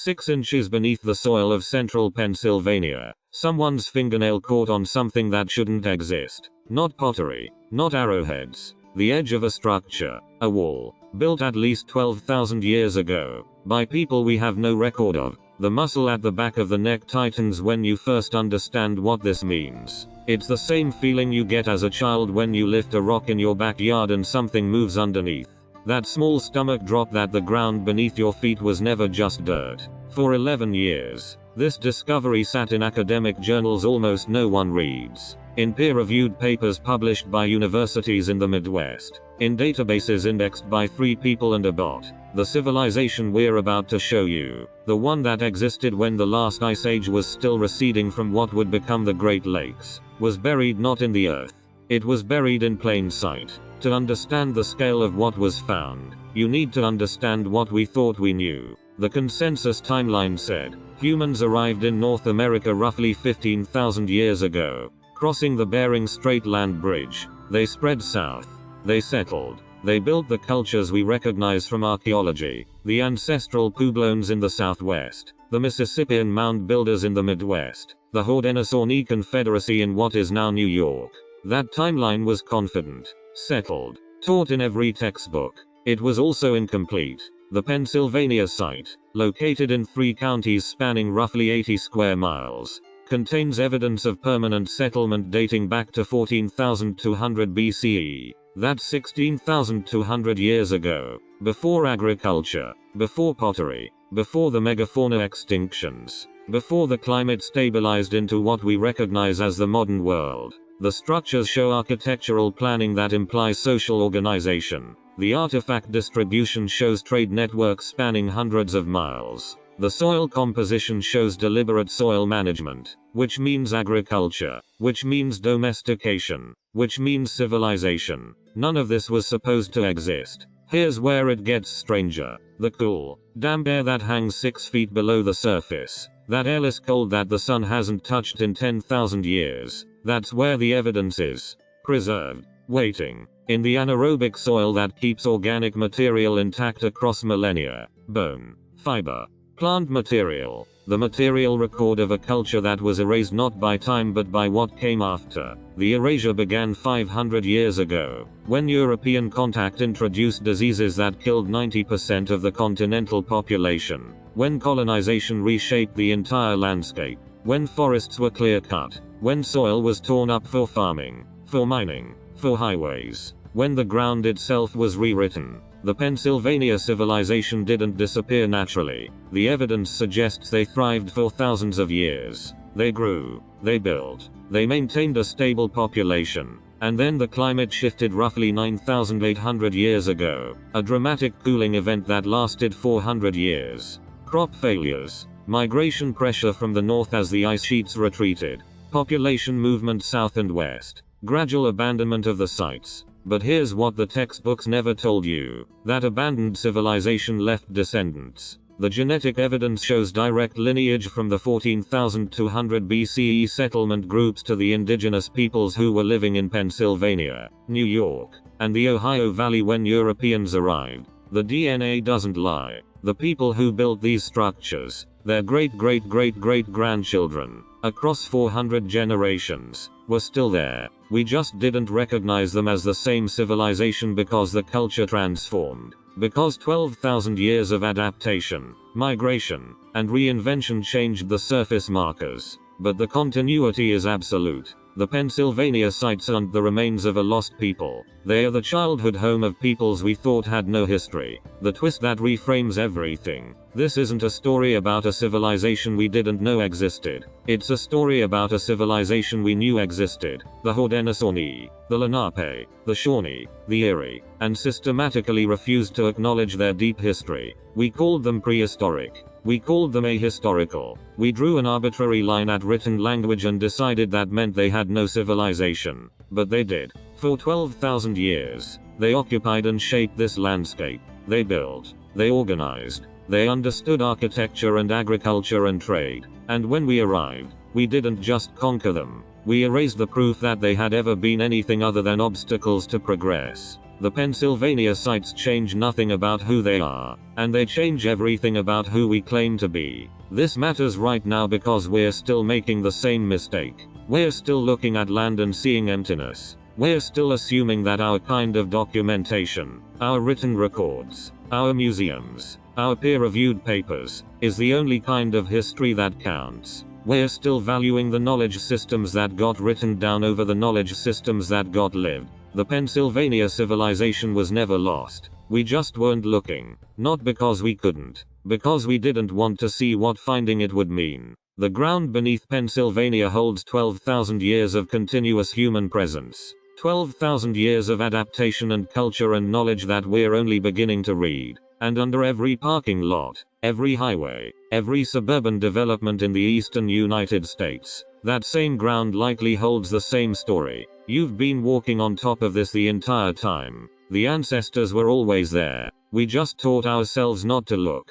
6 inches beneath the soil of central Pennsylvania, someone's fingernail caught on something that shouldn't exist. Not pottery, not arrowheads. The edge of a structure, a wall, built at least 12,000 years ago, by people we have no record of. The muscle at the back of the neck tightens when you first understand what this means. It's the same feeling you get as a child when you lift a rock in your backyard and something moves underneath. That small stomach drop that the ground beneath your feet was never just dirt. For 11 years, this discovery sat in academic journals almost no one reads. In peer-reviewed papers published by universities in the Midwest. In databases indexed by 3 people and a bot. The civilization we're about to show you, the one that existed when the last ice age was still receding from what would become the Great Lakes, was buried not in the earth. It was buried in plain sight. To understand the scale of what was found, you need to understand what we thought we knew. The consensus timeline said, humans arrived in North America roughly 15,000 years ago. Crossing the Bering Strait land bridge, they spread south. They settled. They built the cultures we recognize from archaeology, the ancestral Pueblones in the southwest, the Mississippian mound builders in the Midwest, the Haudenosaunee Confederacy in what is now New York. That timeline was confident, settled, taught in every textbook. It was also incomplete. The Pennsylvania site, located in 3 counties spanning roughly 80 square miles, contains evidence of permanent settlement dating back to 14,200 BCE. That's 16,200 years ago, before agriculture, before pottery, before the megafauna extinctions, before the climate stabilized into what we recognize as the modern world. The structures show architectural planning that implies social organization. The artifact distribution shows trade networks spanning hundreds of miles. The soil composition shows deliberate soil management, which means agriculture, which means domestication, which means civilization. None of this was supposed to exist. Here's where it gets stranger. The cool, damp air that hangs 6 feet below the surface. That airless cold that the sun hasn't touched in 10,000 years. That's where the evidence is. Preserved. Waiting. In the anaerobic soil that keeps organic material intact across millennia. Bone. Fiber. Plant material. The material record of a culture that was erased not by time but by what came after. The erasure began 500 years ago, when European contact introduced diseases that killed 90% of the continental population. When colonization reshaped the entire landscape. When forests were clear-cut. When soil was torn up for farming, for mining, for highways. When the ground itself was rewritten. The Pennsylvania civilization didn't disappear naturally. The evidence suggests they thrived for thousands of years. They grew, they built, they maintained a stable population. And then the climate shifted roughly 9,800 years ago. A dramatic cooling event that lasted 400 years. Crop failures. Migration pressure from the north as the ice sheets retreated. Population movement south and west. Gradual abandonment of the sites. But here's what the textbooks never told you. That abandoned civilization left descendants. The genetic evidence shows direct lineage from the 14,200 BCE settlement groups to the indigenous peoples who were living in Pennsylvania, New York, and the Ohio Valley when Europeans arrived. The DNA doesn't lie. The people who built these structures, their great-great-great-great-grandchildren, across 400 generations, were still there. We just didn't recognize them as the same civilization because the culture transformed. Because 12,000 years of adaptation, migration, and reinvention changed the surface markers. But the continuity is absolute. The Pennsylvania sites aren't the remains of a lost people. They are the childhood home of peoples we thought had no history. The twist that reframes everything. This isn't a story about a civilization we didn't know existed. It's a story about a civilization we knew existed. The Haudenosaunee, the Lenape, the Shawnee, the Erie, and systematically refused to acknowledge their deep history. We called them prehistoric. We called them ahistorical. We drew an arbitrary line at written language and decided that meant they had no civilization. But they did. For 12,000 years, they occupied and shaped this landscape. They built. They organized. They understood architecture and agriculture and trade. And when we arrived, we didn't just conquer them. We erased the proof that they had ever been anything other than obstacles to progress. The Pennsylvania sites change nothing about who they are, and they change everything about who we claim to be. This matters right now because we're still making the same mistake. We're still looking at land and seeing emptiness. We're still assuming that our kind of documentation, our written records, our museums, our peer-reviewed papers, is the only kind of history that counts. We're still valuing the knowledge systems that got written down over the knowledge systems that got lived. The Pennsylvania civilization was never lost. We just weren't looking. Not because we couldn't. Because we didn't want to see what finding it would mean. The ground beneath Pennsylvania holds 12,000 years of continuous human presence. 12,000 years of adaptation and culture and knowledge that we're only beginning to read. And under every parking lot, every highway, every suburban development in the eastern United States, that same ground likely holds the same story. You've been walking on top of this the entire time. The ancestors were always there. We just taught ourselves not to look.